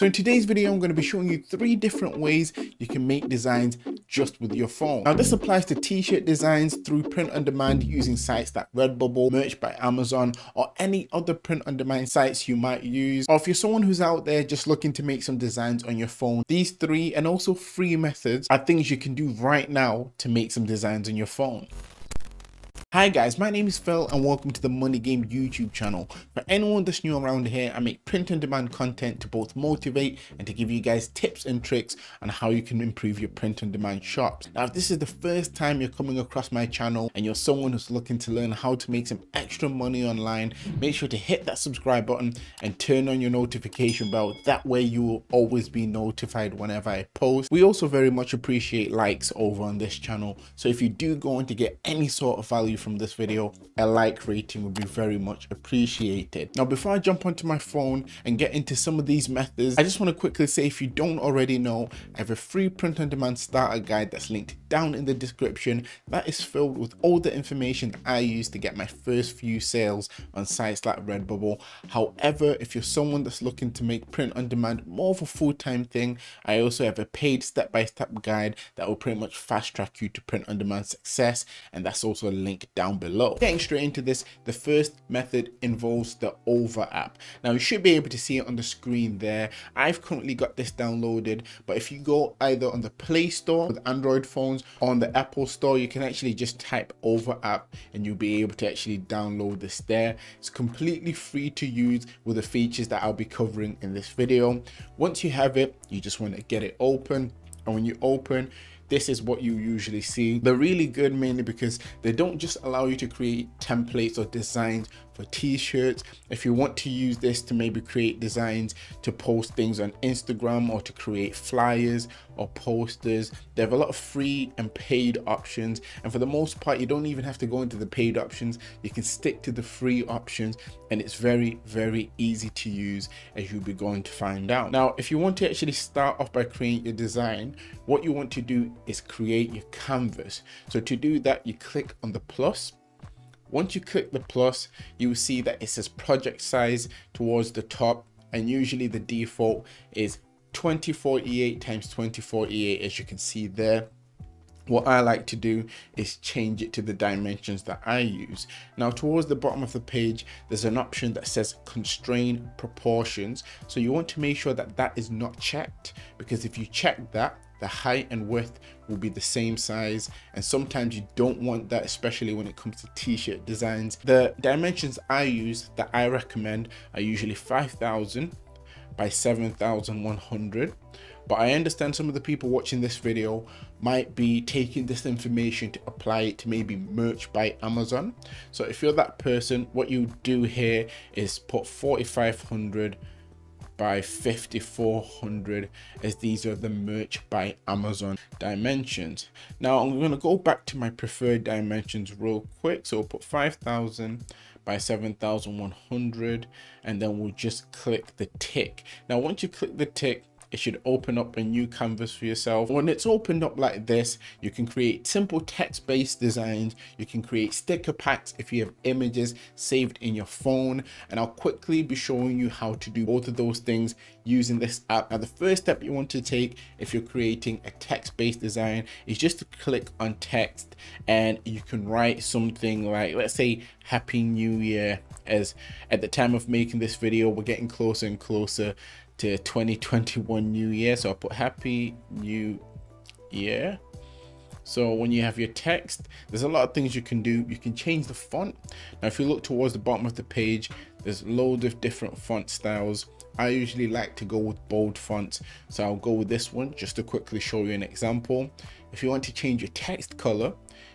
So in today's video, I'm going to be showing you 3 different ways you can make designs just with your phone. Now this applies to t-shirt designs through print on demand using sites like Redbubble, Merch by Amazon, or any other print on demand sites you might use. Or if you're someone who's out there just looking to make some designs on your phone, these 3 and also free methods are things you can do right now to make some designs on your phone. Hi guys, my name is Phil and welcome to the Money Game YouTube channel. For anyone that's new around here, I make print on demand content to both motivate and to give you guys tips and tricks on how you can improve your print on demand shops. Now if this is the first time you're coming across my channel and you're someone who's looking to learn how to make some extra money online, make sure to hit that subscribe button and turn on your notification bell. That way you will always be notified whenever I post. We also very much appreciate likes over on this channel, so if you do go on to get any sort of value from this video, a like rating would be very much appreciated. Now before I jump onto my phone and get into some of these methods, I just want to quickly say, if you don't already know, I have a free print on demand starter guide that's linked down in the description that is filled with all the information I use to get my first few sales on sites like Redbubble. However, if you're someone that's looking to make print on demand more of a full-time thing, I also have a paid step-by-step guide that will pretty much fast track you to print on demand success, and that's also a link down below. Getting straight into this, the first method involves the Over app. Now you should be able to see it on the screen there. I've currently got this downloaded, but if you go either on the Play Store with Android phones or on the Apple Store, you can actually just type Over app and you'll be able to actually download this there. It's completely free to use with the features that I'll be covering in this video. Once you have it, you just want to get it open, and when you open, this is what you usually see. They're really good mainly because they don't just allow you to create templates or designs for t-shirts. If you want to use this to maybe create designs to post things on Instagram or to create flyers or posters, they have a lot of free and paid options, and for the most part you don't even have to go into the paid options. You can stick to the free options and it's very easy to use, as you'll be going to find out. Now if you want to actually start off by creating your design, what you want to do is create your canvas. So to do that, you click on the plus. Once you click the plus, you will see that it says project size towards the top, and usually the default is 2048 times 2048, as you can see there. What I like to do is change it to the dimensions that I use. Now towards the bottom of the page, there's an option that says constrain proportions. So you want to make sure that that is not checked, because if you check that, the height and width will be the same size, and sometimes you don't want that, especially when it comes to t-shirt designs. The dimensions I use that I recommend are usually 5,000 by 7,100, but I understand some of the people watching this video might be taking this information to apply it to maybe Merch by Amazon. So if you're that person, what you do here is put 4,500 by 5,400, as these are the Merch by Amazon dimensions. Now I'm going to go back to my preferred dimensions real quick. So we'll put 5,000 by 7,100, and then we'll just click the tick. Now once you click the tick, it should open up a new canvas for yourself. When it's opened up like this, you can create simple text-based designs. You can create sticker packs if you have images saved in your phone, and I'll quickly be showing you how to do both of those things using this app. Now the first step you want to take if you're creating a text-based design is just to click on text, and you can write something like, let's say, Happy New Year, as at the time of making this video we're getting closer and closer to 2021 New Year. So I'll put Happy New Year. So when you have your text, there's a lot of things you can do. You can change the font. Now if you look towards the bottom of the page, there's loads of different font styles. I usually like to go with bold fonts, so I'll go with this one just to quickly show you an example. If you want to change your text color,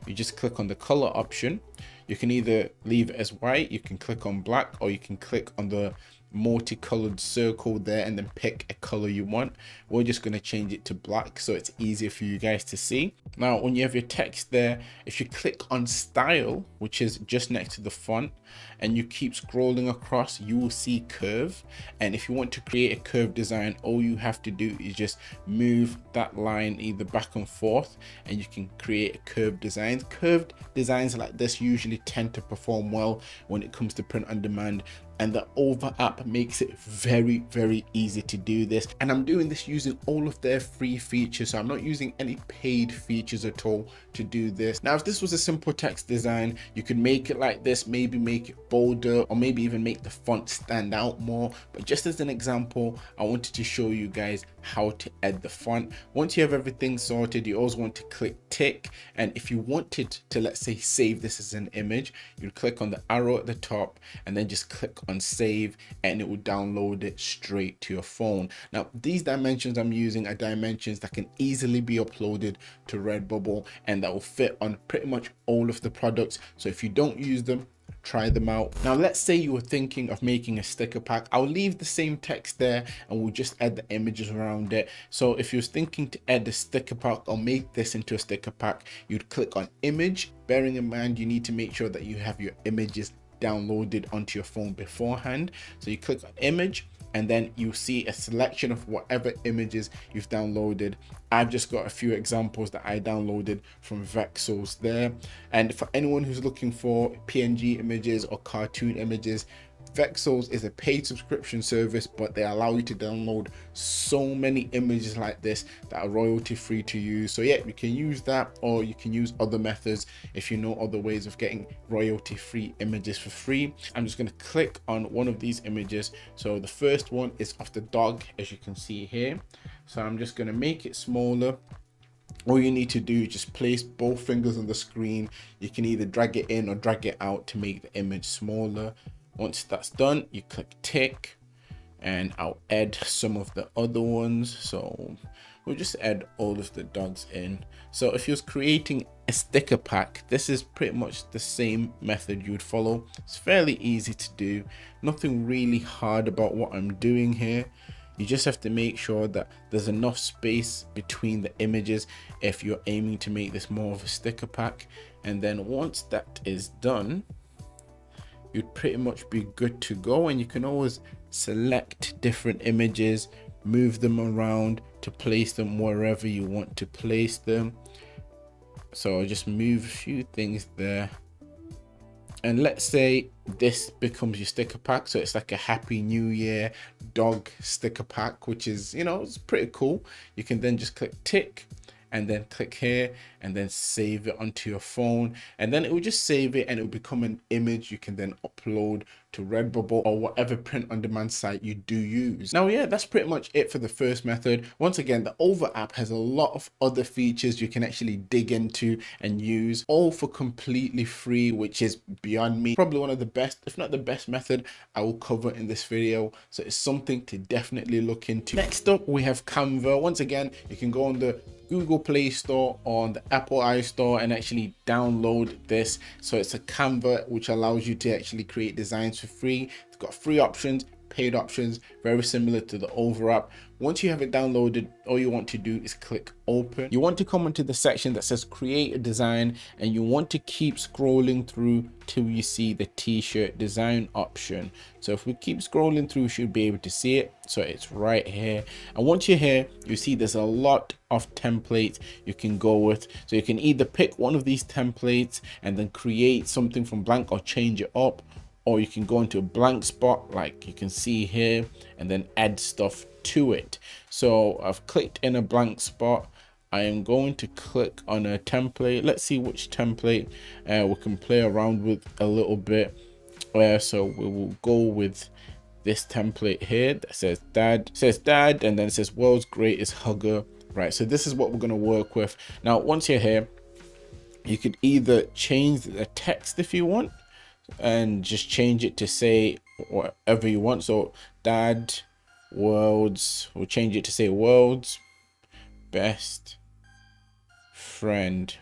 you just click on the color option. You can either leave it as white, you can click on black, or you can click on the multicolored circle there and then pick a color you want. We're just going to change it to black so it's easier for you guys to see. Now, when you have your text there, if you click on style, which is just next to the font, and you keep scrolling across, you will see curve. And if you want to create a curve design, all you have to do is just move that line either back and forth, and you can create a curved design. Curved designs like this usually tend to perform well when it comes to print on demand, and the Over app makes it very, very easy to do this. And I'm doing this using all of their free features, so I'm not using any paid features at all to do this. Now, if this was a simple text design, you could make it like this, maybe make it bolder, or maybe even make the font stand out more. But just as an example, I wanted to show you guys how to add the font. Once you have everything sorted, you always want to click tick. And if you wanted to, let's say, save this as an image, you'd click on the arrow at the top and then just click on save, and it will download it straight to your phone. Now, these dimensions I'm using are dimensions that can easily be uploaded to Redbubble, and that will fit on pretty much all of the products. So if you don't use them, try them out. Now, let's say you were thinking of making a sticker pack. I'll leave the same text there and we'll just add the images around it. So if you're thinking to add a sticker pack or make this into a sticker pack, you'd click on image. Bearing in mind, you need to make sure that you have your images downloaded onto your phone beforehand. So you click on image, and then you see a selection of whatever images you've downloaded. I've just got a few examples that I downloaded from Vexels there. And for anyone who's looking for PNG images or cartoon images, Vexels is a paid subscription service, but they allow you to download so many images like this that are royalty free to use. So yeah, you can use that, or you can use other methods if you know other ways of getting royalty free images for free. I'm just going to click on one of these images. So the first one is of the dog, as you can see here. So I'm just going to make it smaller. All you need to do is just place both fingers on the screen. You can either drag it in or drag it out to make the image smaller. Once that's done, you click tick, and I'll add some of the other ones. So we'll just add all of the dogs in. So if you're creating a sticker pack, this is pretty much the same method you would follow. It's fairly easy to do, nothing really hard about what I'm doing here. You just have to make sure that there's enough space between the images if you're aiming to make this more of a sticker pack. And then once that is done, you'd pretty much be good to go. And you can always select different images, move them around to place them wherever you want to place them. So I'll just move a few things there. And let's say this becomes your sticker pack. So it's like a Happy New Year dog sticker pack, which is, you know, it's pretty cool. You can then just click tick, and then click here, and then save it onto your phone, and then it will just save it, and it will become an image you can then upload to Redbubble or whatever print on demand site you do use. Now, yeah, that's pretty much it for the first method. Once again, the Over app has a lot of other features you can actually dig into and use, all for completely free, which is beyond me. Probably one of the best, if not the best method I will cover in this video. So it's something to definitely look into. Next up, we have Canva. Once again, you can go on the Google Play Store, on the Apple iStore, and actually download this. So it's a Canva which allows you to actually create designs for free. It's got free options, paid options, very similar to the Over app. Once you have it downloaded, all you want to do is click open. You want to come into the section that says create a design, and you want to keep scrolling through till you see the t-shirt design option. So if we keep scrolling through, you should be able to see it. So it's right here. And once you're here, you see there's a lot of templates you can go with. So you can either pick one of these templates and then create something from blank or change it up, or you can go into a blank spot like you can see here and then add stuff to it. So I've clicked in a blank spot. I am going to click on a template. Let's see which template we can play around with a little bit. So we will go with this template here that says dad. It says dad, and then it says world's greatest hugger. Right, so this is what we're going to work with. Now, once you're here, you could either change the text if you want, and just change it to say whatever you want. So dad world's, we'll change it to say world's best friend.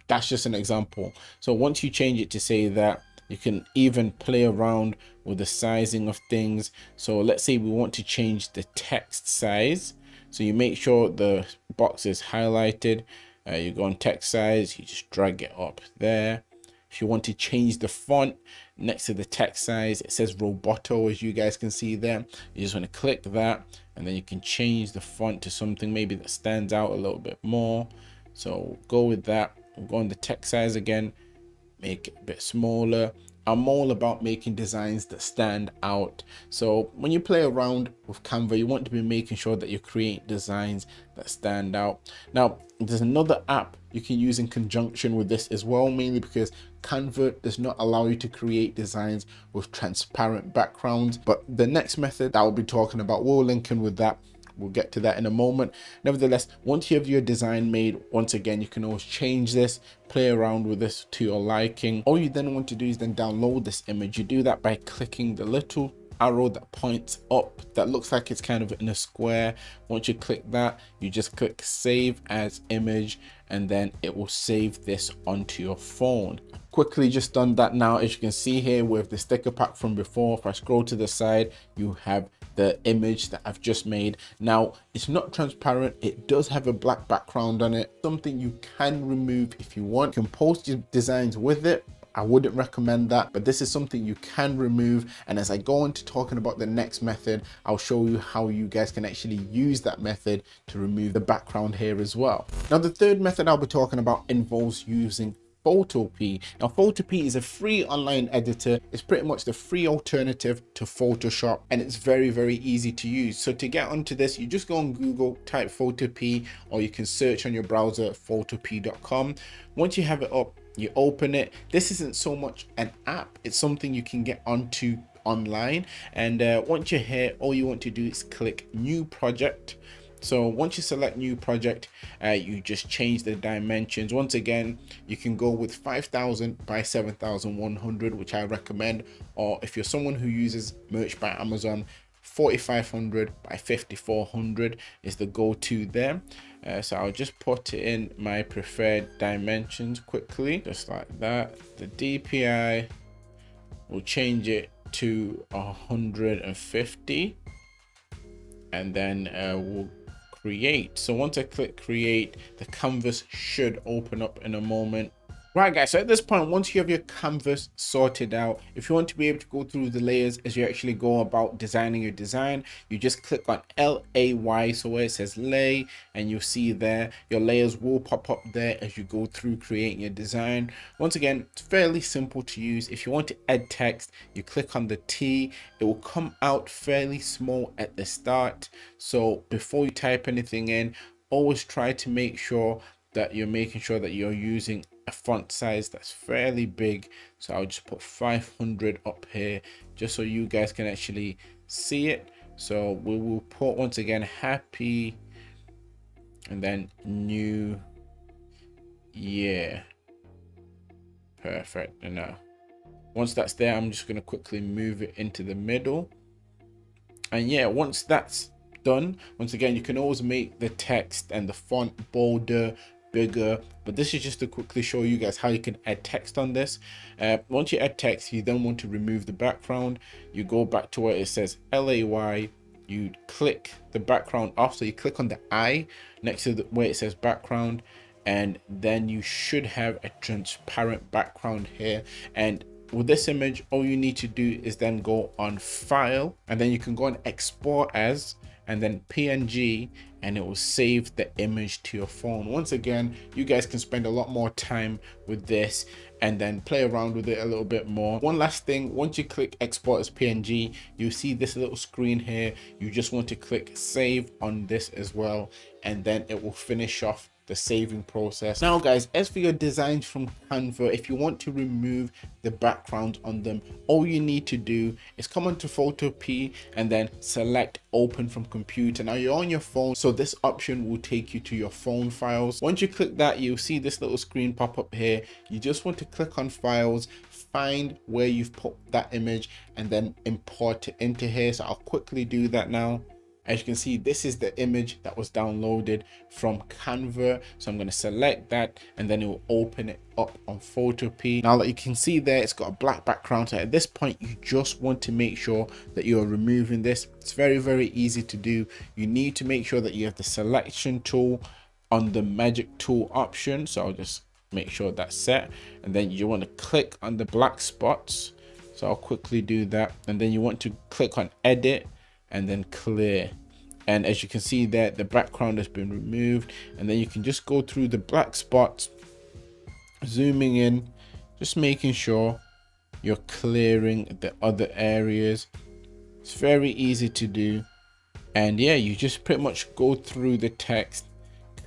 That's just an example. So once you change it to say that, you can even play around with the sizing of things. So let's say we want to change the text size. So you make sure the box is highlighted, You go on text size, you just drag it up there. If you want to change the font next to the text size, it says Roboto, as you guys can see there. You just want to click that, and then you can change the font to something maybe that stands out a little bit more. So go with that. We'll go on the text size again, make it a bit smaller. I'm all about making designs that stand out. So when you play around with Canva, you want to be making sure that you create designs that stand out. Now, there's another app you can use in conjunction with this as well, mainly because Canva does not allow you to create designs with transparent backgrounds. But the next method that I'll be talking about, we'll link in with that. We'll get to that in a moment. Nevertheless, once you have your design made, once again, you can always change this, play around with this to your liking. All you then want to do is then download this image. You do that by clicking the little arrow that points up that looks like it's kind of in a square. Once you click that, you just click save as image, and then it will save this onto your phone. Quickly just done that now. As you can see here with the sticker pack from before, if I scroll to the side, you have the image that I've just made. Now, it's not transparent. It does have a black background on it, something you can remove if you want. You can post your designs with it. I wouldn't recommend that, but this is something you can remove. And as I go on to talking about the next method, I'll show you how you guys can actually use that method to remove the background here as well. Now, the third method I'll be talking about involves using Photopea. Now, Photopea is a free online editor. It's pretty much the free alternative to Photoshop, and it's very, very easy to use. So to get onto this, you just go on Google, type Photopea, or you can search on your browser photopea.com. Once you have it up, you open it. This isn't so much an app, it's something you can get onto online. And once you're here, all you want to do is click new project. So once you select new project, you just change the dimensions. Once again, you can go with 5000 by 7100, which I recommend, or if you're someone who uses Merch by Amazon, 4500 by 5400 is the go-to there. So I'll just put it in my preferred dimensions quickly, just like that. The DPI, will change it to 150, and then we'll create. So once I click create, the canvas should open up in a moment. Right guys, so at this point, once you have your canvas sorted out, if you want to be able to go through the layers as you actually go about designing your design, you just click on LAY, so where it says lay, and you'll see there your layers will pop up there as you go through creating your design. Once again, it's fairly simple to use. If you want to add text, you click on the T. It will come out fairly small at the start, so before you type anything in, always try to make sure that you're making sure that you're using a font size that's fairly big. So I'll just put 500 up here just so you guys can actually see it. So we will put, once again, happy and then new year. Perfect. And now once that's there, I'm just going to quickly move it into the middle. And yeah, once that's done, once again, you can always make the text and the font bolder, bigger, but this is just to quickly show you guys how you can add text on this. Once you add text, you then want to remove the background. You go back to where it says LAY, you click the background off, so you click on the I next to where it says background, and then you should have a transparent background here. And with this image, all you need to do is then go on file, and then you can go and export as, and then PNG, and it will save the image to your phone. Once again, you guys can spend a lot more time with this and then play around with it a little bit more. One last thing, once you click export as PNG, you see this little screen here. You just want to click save on this as well, and then it will finish off the saving process. Now guys, as for your designs from Canva, if you want to remove the background on them, all you need to do is come onto Photopea and then select open from computer. Now you're on your phone, so this option will take you to your phone files. Once you click that, you'll see this little screen pop up here. You just want to click on files, find where you've put that image, and then import it into here. So I'll quickly do that now. As you can see, this is the image that was downloaded from Canva. So I'm going to select that, and then it will open it up on Photopea. Now that you can see there, it's got a black background. So at this point, you just want to make sure that you're removing this. It's very, very easy to do. You need to make sure that you have the selection tool on the magic tool option. So I'll just make sure that's set, and then you want to click on the black spots. So I'll quickly do that, and then you want to click on edit and then clear. And as you can see there, the background has been removed, and then you can just go through the black spots, zooming in, just making sure you're clearing the other areas. It's very easy to do. And yeah, you just pretty much go through the text,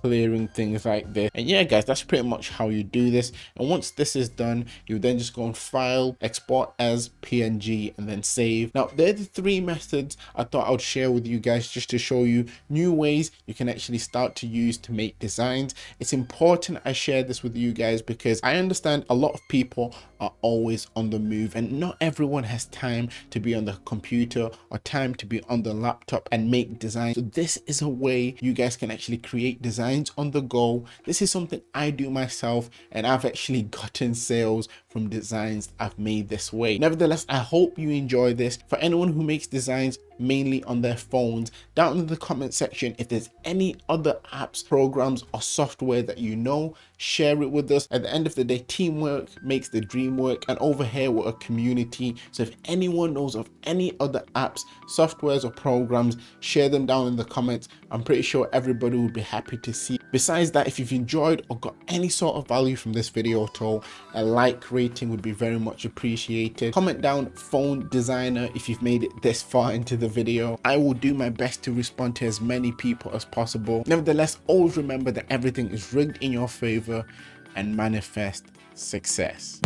clearing things like this. And yeah guys, that's pretty much how you do this. And once this is done, you then just go on file, export as PNG, and then save. Now they're the three methods I thought I would share with you guys, just to show you new ways you can actually start to use to make designs. It's important I share this with you guys because I understand a lot of people are always on the move, and not everyone has time to be on the computer or time to be on the laptop and make designs. So this is a way you guys can actually create designs on the go. This is something I do myself, and I've actually gotten sales from designs I've made this way. Nevertheless, I hope you enjoy this. For anyone who makes designs mainly on their phones, down in the comment section, if there's any other apps, programs, or software that you know, share it with us. At the end of the day, teamwork makes the dream work, and over here we're a community. So if anyone knows of any other apps, softwares, or programs, share them down in the comments. I'm pretty sure everybody would be happy to see. Besides that, if you've enjoyed or got any sort of value from this video at all, a like rating would be very much appreciated. Comment down phone designer if you've made it this far into the video. I will do my best to respond to as many people as possible. Nevertheless, always remember that everything is rigged in your favor, and manifest success.